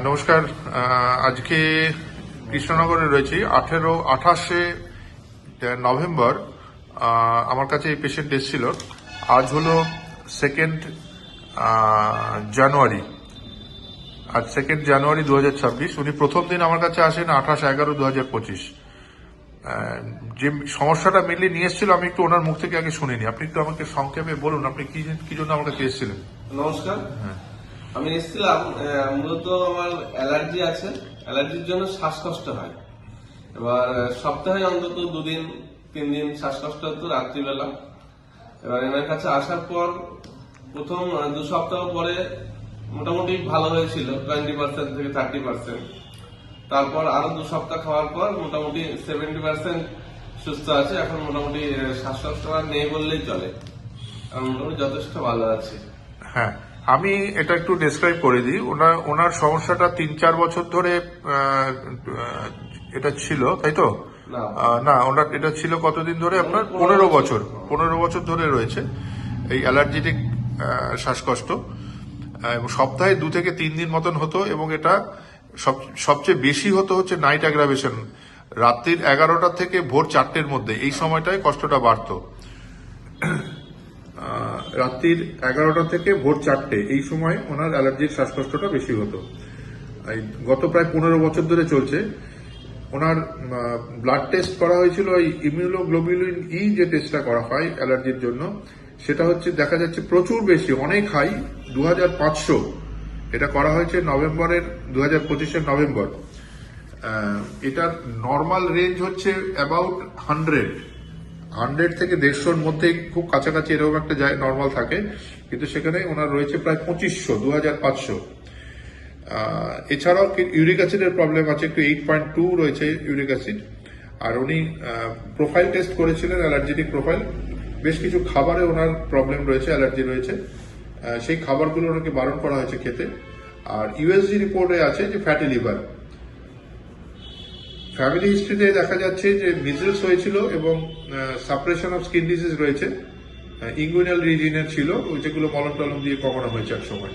নমস্কার। আজকে কৃষ্ণনগরে রয়েছি। 28শে নভেম্বর আমার কাছে এই পেশেন্ট এসেছিল। আজ হলো 2nd জানুয়ারি। আজ 2nd জানুয়ারি 2026। উনি প্রথম দিন আমার কাছে আসেন 28/11/2025। যে সমস্যাটা মেনলি নিয়ে এসেছিল আমি একটু ওনার মুখ থেকে আগে শুনিনি। আপনি একটু আমাকে সংক্ষেপে বলুন আপনি কি জন্য আমার কাছে এসেছিলেন। নমস্কার। হ্যাঁ, আমি এসেছিলাম মূলত আমার অ্যালার্জি আছে, অ্যালার্জির জন্য শ্বাসকষ্ট হয়। এবার সপ্তাহে অন্তত 2-3 দিন শ্বাসকষ্ট হতো রাত্রিবেলা। এবার এনার কাছে আসার পর প্রথম 2 সপ্তাহ পরে মোটামুটি ভালো হয়েছিল 20% থেকে 30%। তারপর আরো 2 সপ্তাহ খাওয়ার পর মোটামুটি 70% সুস্থ আছে। এখন মোটামুটি শ্বাসকষ্ট আর নেই বললেই চলে, এখন মোটামুটি যথেষ্ট ভালো আছে। হ্যাঁ, আমি এটা একটু ডেসক্রাইব করে দিই। ওনার সমস্যাটা 3-4 বছর ধরে এটা ছিল, তাই তো? না, না, ওনার এটা ছিল কতদিন ধরে? আপনার 15 বছর ধরে রয়েছে এই অ্যালার্জেটিক শ্বাসকষ্ট। এবং সপ্তাহে 2 থেকে 3 দিন মতন হতো, এবং এটা সবচেয়ে বেশি হচ্ছে নাইট অ্যাগ্রাভেশন। রাত্রির 11টা থেকে ভোর 4টের মধ্যে এই সময়টায় কষ্টটা বাড়তো। রাত্রির 11টা থেকে ভোর 4টে এই সময় ওনার অ্যালার্জির শ্বাসকষ্টটা বেশি হতো। গত প্রায় 15 বছর ধরে চলছে। ওনার ব্লাড টেস্ট করা হয়েছিল, এই ইমিউনোগ্লোবুলিন ই যে টেস্টটা করা হয় অ্যালার্জির জন্য, সেটা দেখা যাচ্ছে প্রচুর বেশি, অনেক হাই, 2500। এটা করা হয়েছে 2025-এর নভেম্বর। এটার নর্মাল রেঞ্জ হচ্ছে অ্যাবাউট 100 থেকে 150-র মধ্যে, খুব কাছাকাছি এরকম একটা নর্মাল থাকে, কিন্তু সেখানে ওনার রয়েছে প্রায় 2500। এছাড়াও ইউরিক অ্যাসিডের প্রবলেম আছে, একটু 8.2 রয়েছে ইউরিক অ্যাসিড। আর উনি প্রোফাইল টেস্ট করেছিলেন, অ্যালার্জেটিক প্রোফাইল। বেশ কিছু খাবারে ওনার প্রবলেম রয়েছে, অ্যালার্জি রয়েছে, সেই খাবারগুলো ওনাকে বারণ করা হয়েছে খেতে। আর ইউএসজি রিপোর্টে আছে যে ফ্যাটি লিভার। ফ্যামিলি হিস্ট্রিতে দেখা যাচ্ছে যে মিজলস হয়েছিল এবং সাপ্রেশন অফ স্কিন ডিজিজ রয়েছে, ইঙ্গুইনাল রিজিনের ছিল, যেগুলো মলম টলম দিয়ে কমানো হয়েছে এক সময়।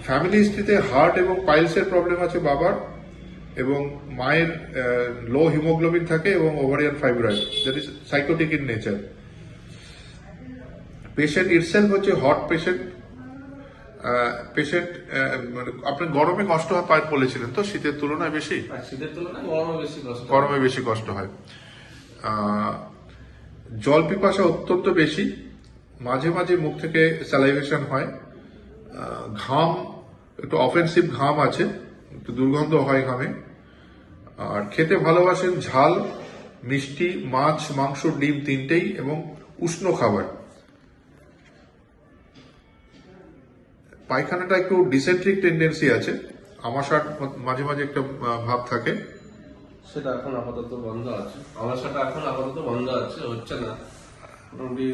ফ্যামিলি হিস্ট্রিতে হার্ট এবং পাইলসের প্রবলেম আছে বাবার, এবং মায়ের লো হিমোগ্লোবিন থাকে, এবং ovarian fibroid, that is psychotic in nature. Patient itself হচ্ছে হট পেশেন্ট। আপনি গরমে কষ্ট হয় পায় বলেছিলেন, তো শীতের তুলনায় বেশি? শীতের তুলনায় গরমে বেশি কষ্ট হয়। জল পিপাসা অত্যন্ত বেশি, মাঝে মাঝে মুখ থেকে স্যালাইভেশন হয়। ঘাম, একটু অফেন্সিভ ঘাম আছে, একটু দুর্গন্ধ হয় ঘামে। আর খেতে ভালোবাসেন ঝাল, মিষ্টি, মাছ, মাংস, ডিম তিনটেই, এবং উষ্ণ খাবার। পায়খানাটা একটু ডিসেন্ট্রিক টেন্ডেন্সি আছে, আমাশার মাঝে মাঝে একটা ভাব থাকে। সেটা এখন আপাতত বন্ধ আছে, হচ্ছে না। মোটামুটি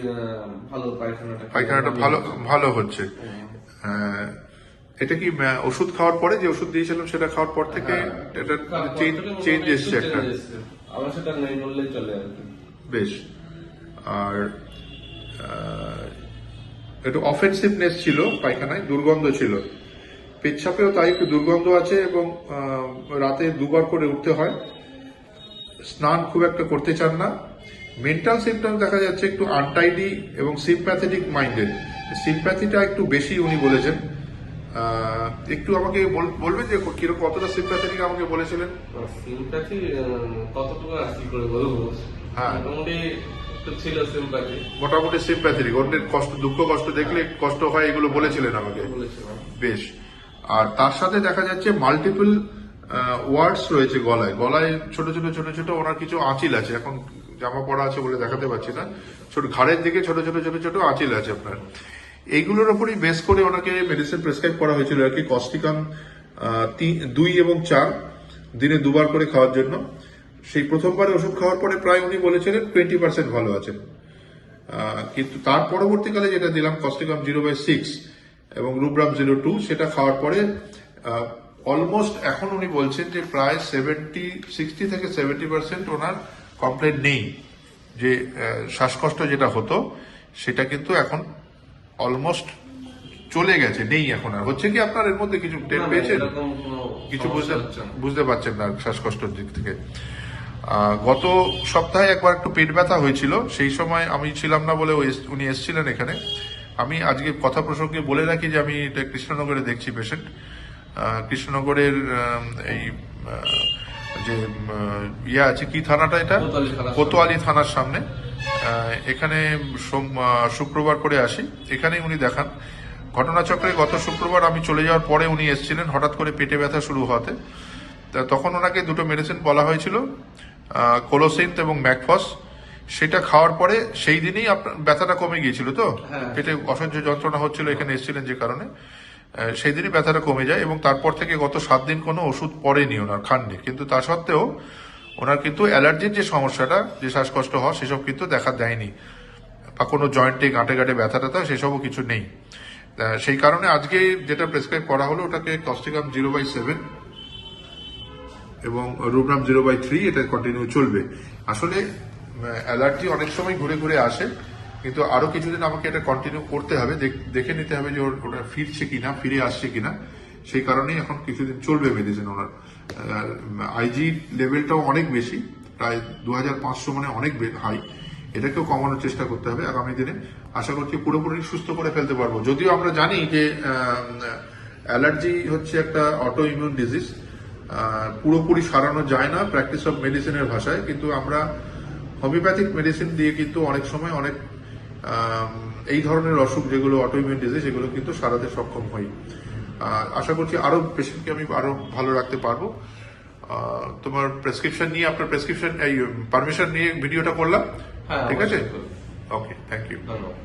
ভালো পায়খানাটা ভালো হচ্ছে। এটা কি ওষুধ খাওয়ার পরে, যে ওষুধ দিয়েছিলাম সেটা খাওয়ার পর থেকে এটা চেঞ্জ এসছে একটা? আমার সেটা নেই বললেই চলে আর কি। বেশ। আর একটু অফেন্সিভনেস ছিল পায়খানায়, দুর্গন্ধ ছিল। পেচ্ছাপেও তাই একটু দুর্গন্ধ আছে, এবং রাতে 2বার করে উঠতে হয়। স্নান খুব একটা করতে চান না। মেন্টাল সিমটম দেখা যাচ্ছে একটু আনটাইডি এবং সিম্প্যাথেটিক মাইন্ডেড। সিম্প্যাথিটা একটু বেশি উনি বলেছেন। একটু আমাকে বলবেন যে কিরকম, কতটা সিম্প্যাথেটিক আমাকে বলেছিলেন? সিম্প্যাথি কতটুকু আর কি করে বলবো। হ্যাঁ, মোটামুটি সিম্প্যাথেটিক। অন্যের কষ্ট, দুঃখ কষ্ট দেখলে কষ্ট হয়, এগুলো বলেছিলেন আমাকে। বেশ। আর তার সাথে দেখা যাচ্ছে মাল্টিপল ওয়ার্ডস রয়েছে গলায় ছোট ছোট ছোট ছোট ওনার কিছু আঁচিল আছে। এখন জামা পড়া আছে বলে দেখাতে পারছি না। ছোট ঘাড়ের দিকে ছোট ছোট ছোট ছোট আঁচিল আছে আপনার। এইগুলোর উপরই বেস করে ওনাকে মেডিসিন প্রেসক্রাইব করা হয়েছিল আর কি। কস্টিকাম 2 এবং 4 দিনে 2বার করে খাওয়ার জন্য। সেই প্রথমবারে ওষুধ খাওয়ার পরে প্রায় উনি বলেছিলেন 20% ভালো আছেন। কিন্তু তার পরবর্তীকালে যেটা দিলাম, কস্টিকাম 0/6 এবং রুব্রাম 0.2, সেটা খাওয়ার পরে অলমোস্ট এখন উনি বলছেন যে প্রায় 60 থেকে 70% ওনার কমপ্লেন নেই। যে শ্বাসকষ্ট যেটা হতো সেটা কিন্তু এখন অলমোস্ট চলে গেছে, নেই এখন আর। হচ্ছে কি আপনার এর মধ্যে কিছু টের পেয়েছেন? এরকম কোনো কিছু সমস্যা হচ্ছে না। বুঝতে পারছেন না শ্বাসকষ্টের দিক থেকে? গত সপ্তাহে একবার একটু পেট ব্যথা হয়েছিল, সেই সময় আমি ছিলাম না বলে উনি এসেছিলেন এখানে। আমি আজকে কথা প্রসঙ্গে বলে রাখি যে আমি এটা কৃষ্ণনগরে দেখছি পেশেন্ট। কৃষ্ণনগরের এই যে ইয়ে আছে, কি থানাটা এটা, কোতোয়ালি থানার কোতোয়ালি থানার সামনে। এখানে শুক্রবার করে আসি, এখানেই উনি দেখান। ঘটনাচক্রে গত শুক্রবার আমি চলে যাওয়ার পরে উনি এসেছিলেন, হঠাৎ করে পেটে ব্যথা শুরু হওয়াতে। তখন ওনাকে দুটো মেডিসিন বলা হয়েছিল, কোলোসিন এবং ম্যাকফস। সেটা খাওয়ার পরে সেই দিনই আপনার ব্যথাটা কমে গিয়েছিল। তো হ্যাঁ। পেটে অসহ্য যন্ত্রণা হচ্ছিল, এখানে এসেছিলেন যে কারণে সেই দিনই ব্যথাটা কমে যায়, এবং তারপর থেকে গত 7 দিন কোনো ওষুধ পড়েনি ওনার, খাননি। কিন্তু তা সত্ত্বেও ওনার কিন্তু অ্যালার্জির যে সমস্যাটা, যে শ্বাসকষ্ট হওয়া, সেসব কিন্তু দেখা দেয়নি, বা কোনো জয়েন্টে গাঁটে গাঁটে ব্যথা ট্যাথা সেসবও কিছু নেই। সেই কারণে আজকে যেটা প্রেসক্রাইব করা হলো, ওটাকে ক্লস্ট্রিকাম 0/7 এবং রুবনাম 0/3 এটা কন্টিনিউ চলবে। আসলে অ্যালার্জি অনেক সময় ঘুরে ঘুরে আসে, কিন্তু আরো কিছুদিন আমাকে এটা কন্টিনিউ করতে হবে, দেখে নিতে হবে যে ওটা ফিরছে কিনা, ফিরে আসছে কিনা। সেই কারণেই এখন কিছুদিন চলবে মেডিসিন ওনার। আইজি লেভেলটাও অনেক বেশি, প্রায় 2500, মানে অনেক হাই। এটাকেও কমানোর চেষ্টা করতে হবে আগামী দিনে। আশা করছি পুরোপুরি সুস্থ করে ফেলতে পারবো। যদিও আমরা জানি যে অ্যালার্জি হচ্ছে একটা অটো ইমিউন ডিজিজ, পুরোপুরি সারানো যায় না প্র্যাকটিস অফ মেডিসিনের ভাষায়, কিন্তু আমরা হোমিওপ্যাথিক মেডিসিন দিয়ে কিন্তু অনেক সময় অনেক এই ধরনের অসুখ যেগুলো অটো ইমিউন ডিজিজ, এগুলো কিন্তু সারাতে সক্ষম হই। আশা করছি আরো পেশেন্টকে আমি আরো ভালো রাখতে পারবো। তোমার প্রেসক্রিপশন নিয়ে, আপনার প্রেসক্রিপশন এই পারমিশন নিয়ে ভিডিওটা করলাম, হ্যাঁ, ঠিক আছে? অবশ্যই করুন। ওকে, থ্যাংক ইউ। ধন্যবাদ।